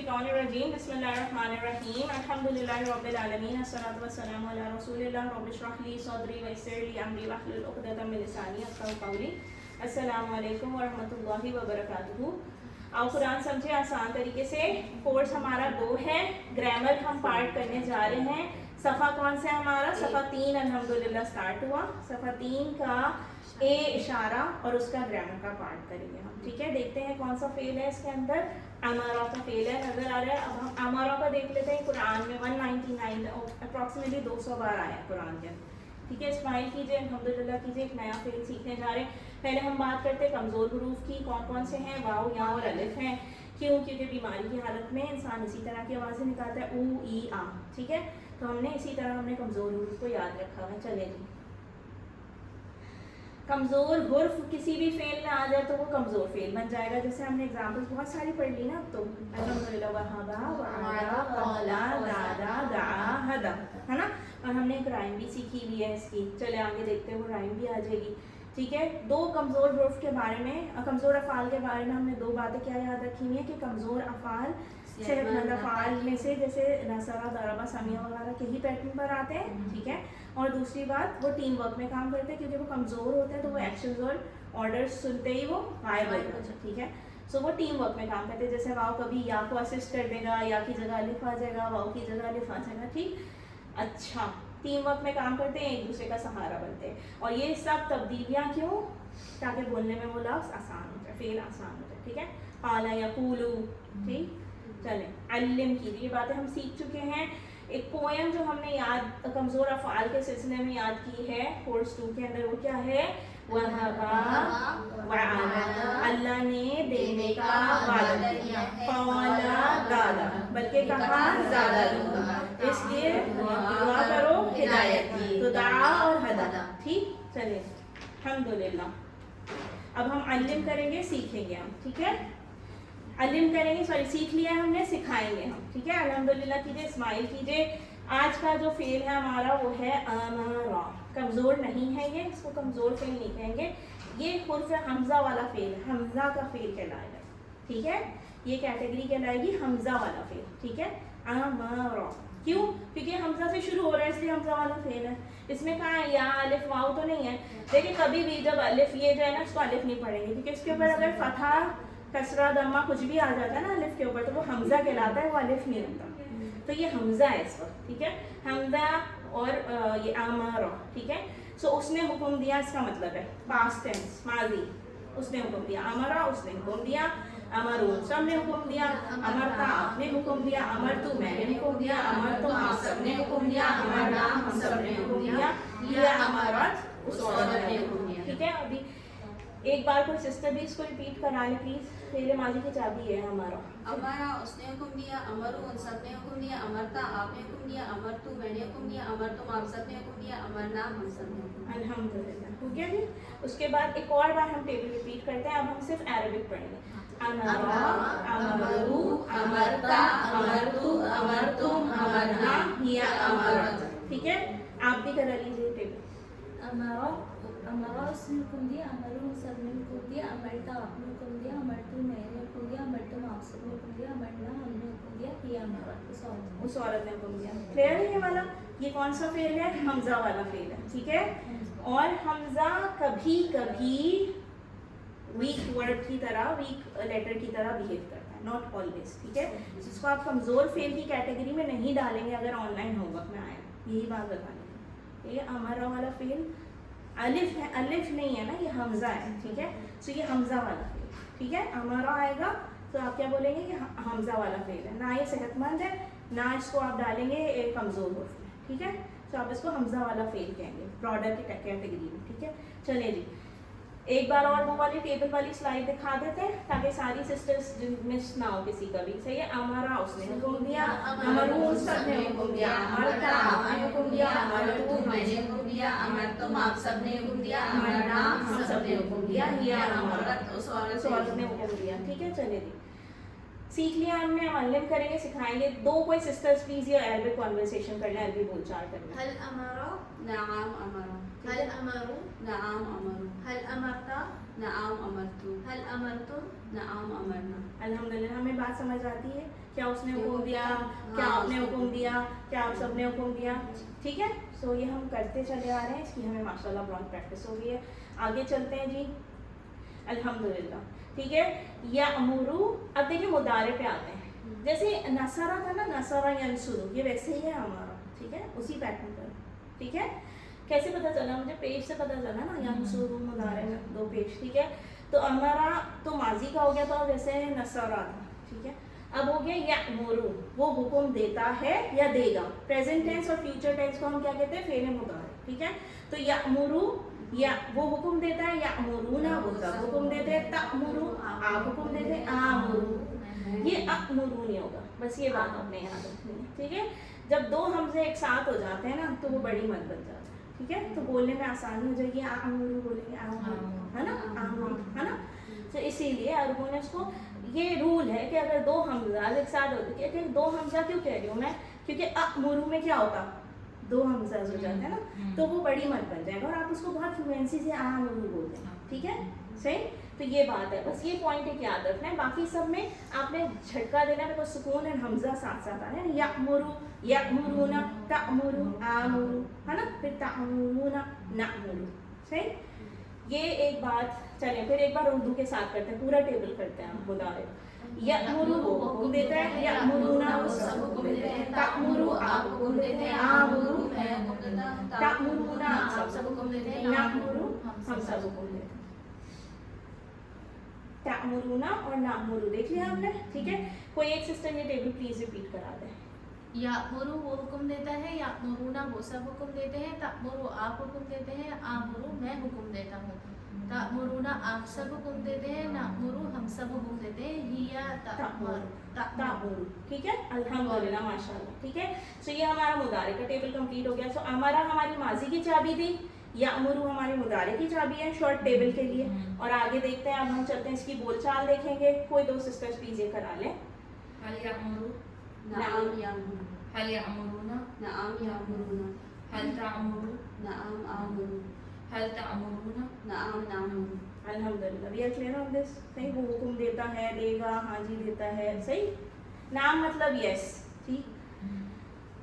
मिनश्शैतानिर्रजीम बिस्मिल्लाहिर्रहमानिर्रहीम अल्हम्दुलिल्लाहि रब्बिल आलमीन अस्सलातु वस्सलामु अला रसूलिल्लाह रब्बि इश्रह ली सदरी वयस्सिर ली अमरी वहलुल उक़दतम मिन लिसानी यफ़क़हू क़ौली। अस्सलामु अलैकुम व रहमतुल्लाहि व बरकातुहू। आओ कुरान समझे आसान तरीके से। कोर्स हमारा 2 है, ग्रामर हम पार्ट करने जा रहे हैं। सफ़ा कौन सा है हमारा? सफ़ा 3 अल्हम्दुलिल्लाह स्टार्ट हुआ। सफ़ा 3 का ए इशारा और उसका ग्रामर का पार्ट करेंगे हम, ठीक है। देखते हैं कौन सा फेल है इसके अंदर। अमारा का फेल है, नज़र आ रहा है। अब हम अमारा का देख लेते हैं। कुरान में 199 अप्रॉक्सीमेटली 200 बार आया है कुरान के अंदर, ठीक है। इस्माइल कीजिए, अल्हम्दुलिल्लाह कीजिए। एक नया फेल सीखने जा रहे हैं। पहले हम बात करते हैं कमज़ोर हुरूफ की। कौन कौन से हैं? वाव, या और अलिफ हैं। क्यों? क्योंकि बीमारी की हालत में इंसान इसी तरह की आवाज़ें निकालता है, ऊ ई आ, ठीक है। तो हमने इसी तरह हमने कमज़ोर हुरूफ को याद रखा है। चले जी, कमज़ोर हुर्फ किसी भी फेल में आ जाए तो वो कमज़ोर फेल बन जाएगा। जैसे हमने एग्जाम्पल्स बहुत सारी पढ़ ली ना। अब तो अल्हम्दुलिल्लाह वहाबा वआदा क़ौला दादा दआ हदा, है ना। और हमने एक राइम भी सीखी हुई है इसकी। चले आगे देखते हैं, वो राइम भी आ जाएगी, ठीक है। 2 कमज़ोर हुर्फ के बारे में, कमज़ोर अफ़ाल के बारे में हमने 2 बातें क्या याद रखी हुई है कि कमज़ोर अफ़ाल सेहतमंद अफ़ाल में से जैसे नसरा दरबा समिया वगैरह के ही पैटर्न पर आते हैं, ठीक है। और दूसरी बात, वो टीम वर्क में काम करते हैं क्योंकि वो कमज़ोर होते हैं तो वो एक्शंस और ऑर्डर्स सुनते ही वो गायब हो जाते हैं, ठीक है। सो वो टीम वर्क में काम करते हैं। जैसे वाव कभी या को असिस्ट कर देगा, या की जगह अलिफ आ जाएगा, वाव की जगह अलिफ आ जाएगा, ठीक। अच्छा, टीम वर्क में काम करते हैं, एक दूसरे का सहारा बनते हैं। और ये सब तब्दीलियाँ क्यों? ताकि बोलने में वो लफ्ज़ आसान हो जाए, फेल आसान हो जाए, ठीक है। काला या कूलू, ठीक। चलें, अल्लिम कीजिए। ये बातें हम सीख चुके हैं। एक पोएम जो हमने याद कमज़ोर अफ़आल के सिलसिले में याद की है कोर्स 2 के अंदर, वो क्या है? वहबा वअदा, अल्लाह ने देने का वादा किया। क़ौला दादा, बल्कि कहा ज़्यादा दूंगा, इसलिए दुआ करो हिदायत की। तो दआ और हदा, ठीक। चलिए, अल्हम्दुलिल्लाह। अब हम अल्लिम करेंगे, सीखेंगे हम, ठीक है। अलिम करेंगे, सॉरी सीख लिया है हमने, सिखाएंगे हम, ठीक है। अल्हम्दुलिल्लाह कीजिए, स्माइल कीजिए। आज का जो फेल है हमारा वो है अमारा। कमज़ोर नहीं है ये, इसको कमज़ोर फेल नहीं कहेंगे। ये हुर्फ हमज़ा वाला फेल, हमज़ा का फेल कहलाएगा, ठीक है। ये कैटेगरी कहलाएगी हमज़ा वाला फेल, ठीक है। अमारा क्यों? क्योंकि हमज़ा से शुरू हो रहा है इसलिए हमज़ा वाला फेल है। इसमें कहाँ है? या अलिफ वाव तो नहीं है। देखिए कभी भी जब अलिफ ये जो है ना, इसको अलिफ नहीं पढ़ेंगे क्योंकि इसके ऊपर अगर फतहा कसरा दम्मा कुछ भी आ जाता है ना अलिफ के ऊपर, तो वो हमज़ा कहलाता है, वो अलिफ नहीं होता। तो ये हमज़ा है इस वक्त, ठीक है। हमज़ा और ये अमारा, ठीक है। सो उसने हुक्म दिया, इसका मतलब है पास्ट टेंस, माजी। उसने हुक्म दिया, अमरा उसने हुक्म दिया, अमरू सब ने हुक्म दिया, अमरता आपने हुक्म दिया, अमर तू मैंने हुक्म दिया, अमर तुम आप सब ने हुक्म दिया, अमरना हम सब ने हुक्म दिया, ये अमरत उस औरत ने हुक्म दिया, ठीक है। अभी एक बार कोई सिस्टर भी इसको रिपीट करा ले प्लीज। फेल माजी की चाबी है हमारा। अमरा उसने हुक्म दिया, अमरू उन सब ने हुक्म दिया, अमरता आपने हुक्म दिया, अमर तू मैंने हुक्म दिया, अमर तुम आप सब ने हुक्म दिया, अमरना हम सब ने हुक्म दिया। अल्हम्दुलिल्लाह, हो गया जी। उसके बाद एक और बार हम टेबल रिपीट करते हैं। अब हम सिर्फ अरबिक पढ़ेंगे। अमरा, अमरू, अमरता, अमरतु, अमरतुम, अमरना, हिया अमरत, ठीक है। आप भी करा लीजिए टेबल। अमरा अमरा उसने हुक्म दिया, अमरू सब ने हुक्म दिया, अमरता आपने हुक्म दिया, अमरतु मैंने हुक्म दिया, अमरतुम आप सब ने हुक्म दिया, अमरना हमने हुक्म दिया, ये अमरत उस औरत ने हुक्म दिया। क्लियर है ये वाला? ये कौन सा फेल है? हमज़ा वाला फेल है, ठीक है। और हमज़ा कभी कभी वीक वर्ड की तरह, वीक लेटर की तरह बिहेव करता है, नॉट ऑलवेज, ठीक है। जिसको आप कमज़ोर फेल की कैटेगरी में नहीं डालेंगे अगर ऑनलाइन होमवर्क में आया, यही बात बतानी है। ये अमरा वाला फेल अलिफ है, अलिफ नहीं है ना, ये हमज़ा है, ठीक है। सो ये हमज़ा वाला फेल, ठीक है। अमरा आएगा तो आप क्या बोलेंगे कि हमज़ा वाला फेल है ना, ये सेहतमंद है ना, इसको आप डालेंगे एक कमज़ोर हुर्फ में, ठीक है। तो आप इसको हमज़ा वाला फेल कहेंगे ब्रॉडर की कैटेगरी में, ठीक है। चलिए जी, एक बार और वो वाली टेबल वाली स्लाइड दिखा देते हैं ताकि सारी सिस्टर्स मिस ना हो किसी का भी। सही है। अमरा उसने हुक्म दिया, अमरू सब ने हुक्म दिया, अमरता आपने हुक्म दिया, अमरतु मैंने हुक्म दिया, अमरतुम आप सब ने हुक्म दिया, अमरना हम सब ने हुक्म दिया, हिया अमरत उस औरत ने हुक्म दिया, ठीक है। चलिए जी, सीख लिया हमने, मालूम करेंगे, सिखाएंगे। दो कोई सिस्टर्स प्लीज ये अरबिक कॉन्वर्सेशन करना है, अरबी बोलचाल करना है। हल अमरा, नआम अमरा, हल अमरू, नआम अमरू, हल अमरता, नआम अमरतु, हल अमरतुम, नआम अमरना। अल्हम्दुलिल्लाह हमें बात समझ आती है, क्या उसने हुक्म दिया, क्या हाँ, आपने उसने हुक्म दिया, क्या आप सबने हुक्म दिया, ठीक है। सो ये हम करते चले आ रहे हैं, इसकी हमें माशाल्लाह बहुत प्रैक्टिस हो गई है। आगे चलते हैं जी, अल्हम्दुलिल्लाह, ठीक है। या अमूरू, अब देखिए मुदारे पे आते हैं। जैसे नसरा था ना, नसरा यंसुरू, ये वैसे ही है हमारा, ठीक है, उसी पैटर्न पर, ठीक है। कैसे पता चला मुझे? पेज से पता चला ना, यंसुरू मुदारे में 2 पेज, ठीक है। तो अमरा तो माजी का हो गया था, वैसे नसरा था, ठीक है। अब हो गया यअमुरू, वो हुक्म देता है या देगा। प्रेजेंट टेंस और फ्यूचर टेंस को हम क्या कहते हैं? फेल मुदारे, ठीक है। तो यअमुरू, या वो हुक्म देता है, यअमुरूना वो सब हुक्म देते हैं, तअमुरू आप हुक्म देते हैं, आमुरू ये अअमुरू नहीं होगा, बस ये बात आपने याद रखनी है, ठीक है। जब 2 हमजे एक साथ हो जाते हैं ना तो वो बड़ी मत बन जाता है, ठीक है। तो बोलने में आसानी हो जाएगी, आमुरू बोलेंगे, आमुरू, है ना, आमुरू, है ना। तो इसीलिए अरबों ने उसको, ये रूल है कि अगर 2 हमजा एक साथ होते हैं, क्योंकि 2 हमजा क्यों कह रही हूँ मैं, क्योंकि अअमुरू में क्या होता, 2 हमजा हो जाते हैं ना, तो वो बड़ी मत बन जाएगा और आप उसको बहुत फ्लुएंसी से आमुरू बोलते हैं, ठीक है, सही। तो ये बात है, बस ये पॉइंट एक याद रखना है। बाकी सब में आपने झटका देना है, बिकॉज सुकून एंड हमजा साथ साथ आ रहे हैं। यअमुरू, यअमुरूना, तअमुरू, आमुरू, है ना, फिर तअमुरूना, नअमुरू, सही। ये एक बात। चलिए फिर एक बार उर्दू के साथ करते हैं, पूरा टेबल करते हैं हम मुदारे। यअमुरू वो हुक्म देता है, यअमुरूना वो सब हुक्म देते हैं, तअमुरू आप हुक्म देते हैं, आमुरू मैं हुक्म देता हूँ, तअमुरूना आप सब हुक्म देते हैं, नअमुरू हम सब हुक्म देते हैं। तअमुरूना और नअमुरू देख लिया हमने, ठीक है। कोई एक सिस्टर ये टेबल प्लीज रिपीट करा दे। यामुरू वो हुक्म देता है, यामुरूना वो सब हुक्म देते हैं, तअमुरू आप हुक्म देते हैं, आमुरू मैं हुक्म देता हूँ, तअमुरूना आप सब हुक्म देते हैं, नअमुरू हम सब हुक्म देते हैं, हिया तअमुरू, तअमुरू, ठीक है, अल्हम्दुलिल्लाह, माशाल्लाह, ठीक है। सो ये हमारा मुदारे का टेबल कंप्लीट हो गया। सो अमरा हमारी माजी की चाबी थी, यअमुरू हमारी मुदारे की चाबी है शॉर्ट टेबल के लिए। और आगे देखते हैं, अब हम चलते हैं इसकी बोलचाल देखेंगे। कोई 2 सिस्टर्स प्लीज ये करा लें। हल यअमुरू, नआम यामुरू, हल यअमुरूना, नआम यामुरूना, हल तअमुरू, नआम आमुरू, हल तअमुरूना, नआम नामुरू। अल्हम्दुलिल्लाह, we are clear on this, सही। वो हुक्म देता है, देगा, हाँ जी देता है, सही। नाम मतलब यस, ठीक।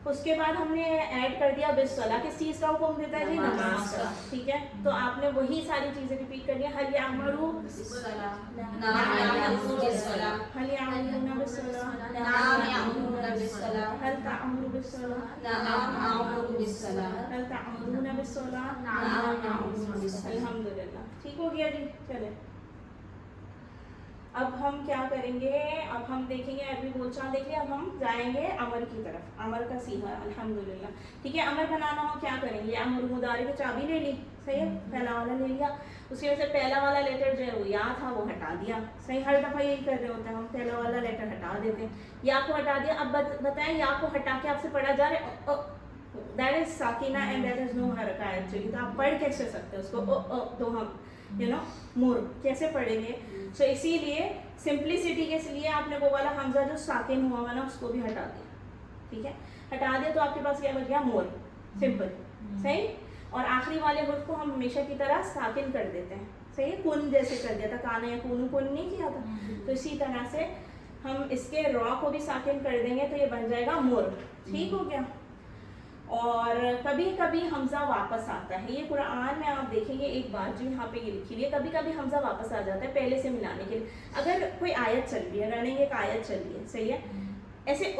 उसके बाद हमने ऐड कर दिया बिस्सला, किस चीज़ का हुक्म देता है जी? नमाज का, ठीक है। तो आपने वही सारी चीज़ें रिपीट कर दिया। हल यअमुरू बिस्सलाह, नाम यामुरू बिस्सलाह, हल यअमुरूना बिस्सलाह, नाम यामुरूना बिस्सलाह, हल तअमुरू बिस्सलाह, नआम आमुरू बिस्सलाह, हल तअमुरूना बिस्सलाह, नआम नामुरू बिस्सलाह। अल्हम्दुलिल्लाह, ठीक हो गया जी। चले अब हम क्या करेंगे, अब हम देखेंगे अरबी बोलचाल देख लिया, अब हम जाएंगे अमर की तरफ। अमर का सीधा, अल्हम्दुलिल्लाह, ठीक है। अमर बनाना हो क्या करेंगे? अमर मुदारे की चाबी ले ली, सही है, पहला वाला ले लिया। उसकी वजह से पहला वाला लेटर जो है वो या था, वो हटा दिया, सही। हर दफ़ा यही कर रहे होते हैं हम, पहला वाला लेटर हटा देते हैं, या को हटा दिया। अब बताएं, या को हटा के आपसे पढ़ा जा रहा है, दैट इज साकिना एंड दैट इज नो हरका एक्चुअली। तो आप पढ़ कैसे सकते हैं उसको? तो हम मोर कैसे पढ़ेंगे? सो इसीलिए सिंप्लिसिटी के लिए आपने वो वाला हमजा जो साकिन हुआ हुआ ना उसको भी हटा दिया, ठीक है। हटा दिया तो आपके पास क्या बच गया? मोर, सिंपल, सही। और आखिरी वाले हुर्फ को हम हमेशा की तरह साकिन कर देते हैं, सही है। कुन जैसे कर दिया था, काना या कुन नहीं किया था। तो इसी तरह से हम इसके रॉ को भी साकिन कर देंगे तो ये बन जाएगा मोर, ठीक हो गया। और कभी कभी हमजा वापस आता है, ये कुरान में आप देखेंगे एक बात जो यहाँ पे ये लिखी हुई है, कभी कभी हमजा वापस आ जाता है पहले से मिलाने के लिए। अगर कोई आयत चल रही है, रनिंग एक आयत चल रही है, सही है, ऐसे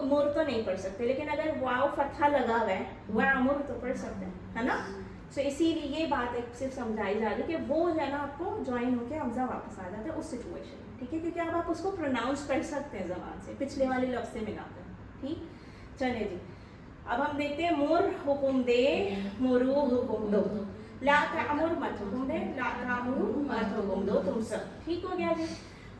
मोर तो नहीं पढ़ सकते, लेकिन अगर वाव फतहा लगा हुआ है वह मोर तो पढ़ सकते हैं, है ना। सो इसीलिए ये बात एक सिर्फ समझाई जा रही है कि वो जो है ना आपको ज्वाइन होकर हमजा वापस आ जाता है उस सिचुएशन में, ठीक है, क्योंकि अब आप उसको प्रोनाउंस कर सकते हैं ज़बान से पिछले वाले लफ्ज़ से मिलाकर, ठीक। चले जी, अब हम देखते हैं मोर हुकुम दे, मोरू हुकुम दो, ला तअमुर मत हुकुम दे, ला तअमुरू मत हुकुम दो तुम सब, ठीक हो गया जी।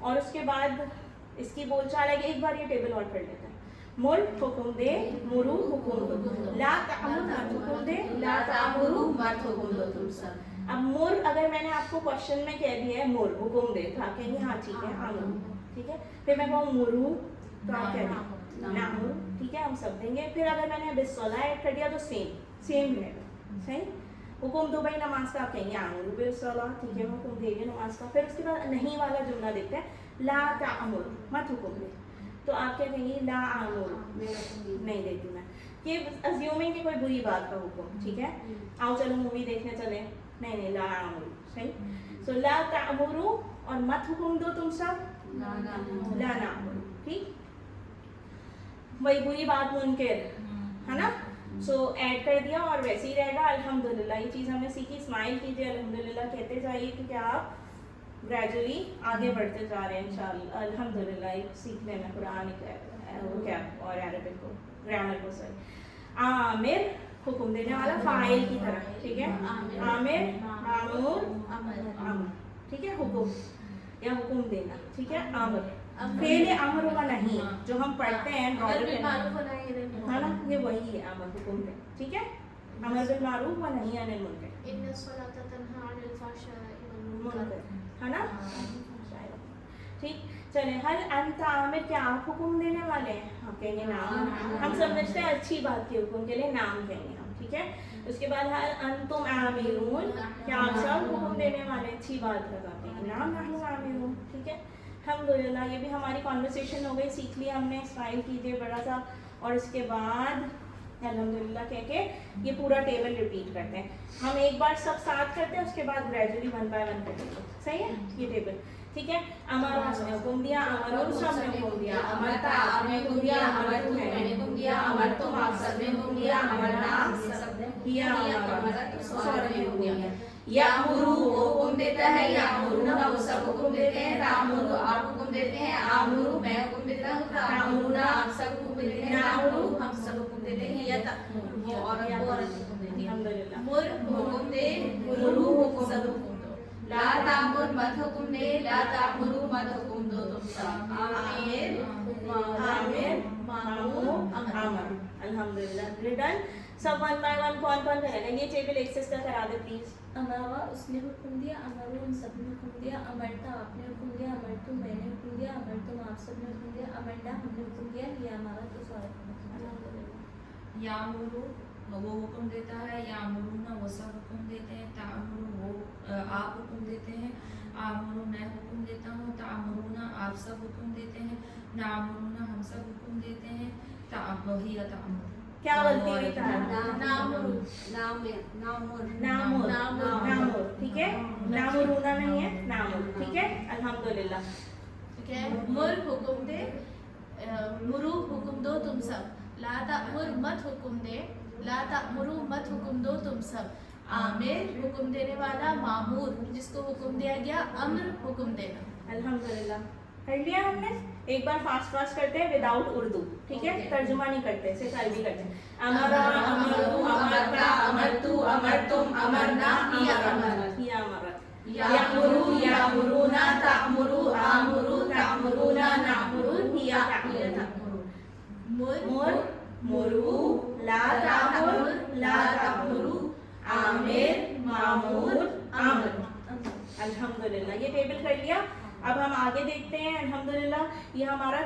और उसके बाद इसकी बोलचाल है, एक बार ये टेबल और पढ़ लेते हैं। मोर हुकुम दे, मोरू हुकुम दो, ला तअमुर मत हुकुम दे, ला तअमुरू मत हुकुम दो तुम सब। अब मोर अगर मैंने आपको क्वेश्चन में कह दिया है मोर हुकुम दे, तो आप कहेंगे हाँ ठीक है, आमुर, ٹھیک ہے. پھر میں کہوں مرو تو آپ کیا دیں نامر, ٹھیک ہے, ہم سب دیں گے. پھر اگر میں نے بالصلاۃ ایڈ کر دیا تو سیم رہے گا. صحیح. حکم دو بھائی نماز کا, آپ کہیں گے امر بالصلاۃ, ٹھیک ہے, حکم دے گے نماز کا. پھر اس کے بعد نہیں والا جملہ دیکھتے ہیں, لا تأمر, مت حکم دے, تو آپ کیا کہیں گے لا امر, نہیں دیتی میں. یہ ازیومنگ کہ کوئی بری بات کا حکم, ٹھیک ہے, آؤ چلو مووی دیکھنے چلے, نہیں لا امر. صحیح. سو لا تأمروا, اور مت حکم دو تم سب لا نأمر, ٹھیک. وہی بری بات منکر ہے نا, سو ایڈ کر دیا اور ویسے ہی رہے گا. الحمدللہ یہ چیز ہم نے سیکھی. اسمائل کیجیے, الحمدللہ کہتے جائیے, کیونکہ آپ گریجولی آگے بڑھتے جا رہے ہیں انشاءاللہ. الحمدللہ سیکھنے میں قرآن وہ کیا اور عربک کو گرامر کو. سر عامر حکم دینے والا فاعل کی طرح, ٹھیک ہے. عامر معمور امر, ٹھیک ہے, حکم یا حکم دینا, ٹھیک ہے. امر فعل امر ہوگا نہیں جو ہم پڑھتے ہیں ہے نا, یہ وہی ہے امر, حکم دے, ٹھیک ہے. امر بالمعروف و نہی عن المنکر, ان الصلاۃ تنہی عن الفحشاء منکر ہے نا. ٹھیک. چلیں, حل انت عامر, کیا آپ حکم دینے والے ہیں؟ آپ کہیں گے نام. ہم سمجھتے ہیں اچھی بات کے حکم کے لیے نام کہیں گے ہم, ٹھیک ہے. اس کے بعد حل انتم عامرون, کیا آپ سب حکم دینے والے, اچھی بات لگاتے ہیں نام. نحن عامرون, ٹھیک ہے. الحمدللہ یہ بھی ہماری کانورسیشن ہو گئی, سیکھ لیا ہم نے. اسمائل کیجیے بڑا سا, اور اس کے بعد الحمدللہ کہہ کے یہ پورا ٹیبل ریپیٹ کرتے ہیں. ہم ایک بار سب ساتھ کرتے ہیں, اس کے بعد گریجولی 1 by 1 کرتے ہیں. صحیح ہے یہ ٹیبل, ٹھیک ہے. امر آپ نے حکم دیا, امر سب نے حکم دیا, امرتا آپ نے حکم دیا, امر تو میں نے حکم دیا, امر تم آپ سب نے حکم دیا, امرنا سب نے دیا, امرت سب نے حکم دیا. یامرو وہ حکم دیتا ہے, یامرونا وہ سب حکم دیتے ہیں, تامرو آپ حکم دیتے ہیں, آمرو میں حکم دیتا ہوں, تامرونا آپ سب حکم دیتے ہیں, نامرو ہم سب حکم دیتے ہیں. یا وہ عورت حکم دیتی ہے. الحمدللہ. مر حکم دے, مرو حکم سب حکم دو. لا تامر مت حکم دے, لا تامرو مت حکم دو تم سب. عامر عامر معمور امر. الحمدللہ. ریٹن سب 1 by 1 کون کون کرے گا؟ یہ ٹیبل ایک سے کرا دے پلیز. امرا اس نے حکم دیا, امرو ان سب نے حکم دیا, امرتا آپ نے حکم دیا, امرتم میں نے حکم دیا, امرتم آپ سب نے حکم دیا, امرنا ہم نے حکم دیا, یہ ہمارا تو سارا یامرو وہ حکم دیتا ہے, یامرونا وہ سب حکم دیتے ہیں, تامرو وہ آپ حکم دیتے ہیں, آمرو میں حکم دیتا ہوں, تامرونا آپ سب حکم دیتے ہیں, نامرونا ہم سب حکم دیتے ہیں, وہی تامر. کیا غلطی ہوئی تھا؟ نامر, ٹھیک ہے. نامرونا نہیں ہے, نامر, ٹھیک ہے. الحمدللہ. ٹھیک ہے. مر حکم دے, مرو حکم دو تم سب. لا تأمر مت حکم دے, لا تأمرو مت حکم دو تم سب. عامر حکم دینے والا, معمور جس کو حکم دیا گیا, امر حکم دینا. الحمدللہ. کر لیا ہم نے. ایک بار فاسٹ کرتے ہیں وداؤٹ اردو, ٹھیک ہے. ترجمہ نہیں کرتے, صرف عربی کرتے ہیں. امرا امرو امرتا امرتو امرتم امرنا امرت یا امرت. یامرو یامرونا تأمرو آمرو تأمرونا نأمرو یا تأمرون. مر مرو, لا تأمر لا تأمرو, عامر معمور امر. الحمدللہ. یہ ٹیبل کر لیا. اب ہم آگے دیکھتے ہیں. الحمدللہ یہ ہمارا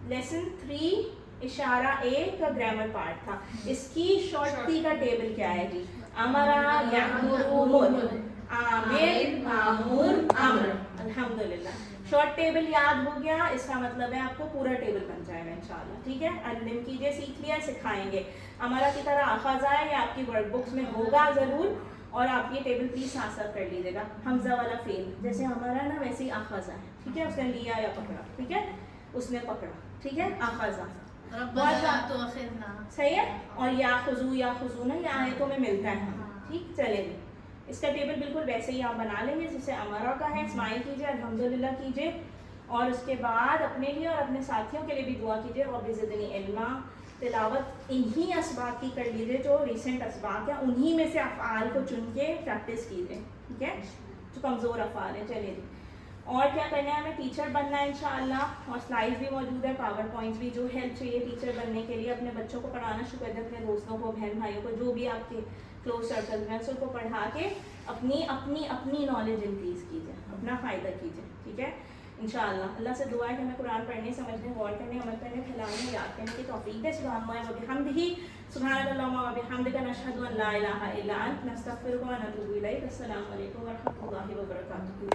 لیسن 3 اشارہ اے کا گرامر پارٹ تھا. اس کی شارٹ ٹی کا ٹیبل کیا ہے جی؟ امرا یامرو مر, عامر معمور امر. الحمدللہ. شارٹ ٹیبل یاد ہو گیا, اس کا مطلب ہے آپ کو پورا ٹیبل بن جائے گا انشاءاللہ, ٹھیک ہے. علم کیجیے, سیکھ لیا, سکھائیں گے. امرا کی طرح اخذ ہے, یہ آپ کی ورڈ بکس میں ہوگا ضرور, اور آپ یہ ٹیبل پلیز ساتھ ساتھ کر لیجیے گا. حمزہ والا فعل جیسے ہمارا نا ویسے ہی اخذ ہے, ٹھیک ہے. اس نے لیا یا پکڑا, ٹھیک ہے, اس نے پکڑا, ٹھیک ہے. اخذ تو آخرنا صحیح ہے. اور یا خذو یا خذونا یہ آیتوں میں ملتا ہے. ٹھیک, چلے جی. اس کا ٹیبل بالکل ویسے ہی آپ بنا لیں گے جیسے امرا کا ہے. اسمائل کیجیے, الحمدللہ کیجیے, اور اس کے بعد اپنے لیے اور اپنے ساتھیوں کے لیے بھی دعا کیجیے. رب زدنی علما. تلاوت انہی اسباق کی کر لیجیے جو ریسنٹ اسباق ہیں, انہی میں سے افعال کو چن کے پریکٹس کیجیے, ٹھیک ہے, جو کمزور افعال ہیں. چلیے جی. اور کیا کرنا ہے, ہمیں ٹیچر بننا ہے انشاءاللہ, اور سلائڈز بھی موجود ہے, پاور پوائنٹس بھی. جو ہیلپ چاہیے ٹیچر بننے کے لیے, اپنے بچوں کو پڑھانا شروع کر دیں, اپنے دوستوں کو, بہن بھائیوں کو, جو بھی آپ کے کلوز سرکل میں سب کو پڑھا کے اپنی اپنی اپنی نالج انکریز کیجیے, اپنا فائدہ کیجیے, ٹھیک ہے. इंशाअल्लाह। अल्लाह से दुआ है कि हमें कुरान पढ़ने, समझने, गौर करने, अमल करने, फैलाने, याद करने की तौफीक दे। सुभानअल्लाह व बिहम्दिही, सुभानअल्लाह व बिहम्दिका, नशहदु अन ला इलाहा इल्ला अंत, नस्तगफिरुका व नतूबु इलैक। अस्सलामु अलैकुम व रहमतुल्लाहि व बरकातुहू।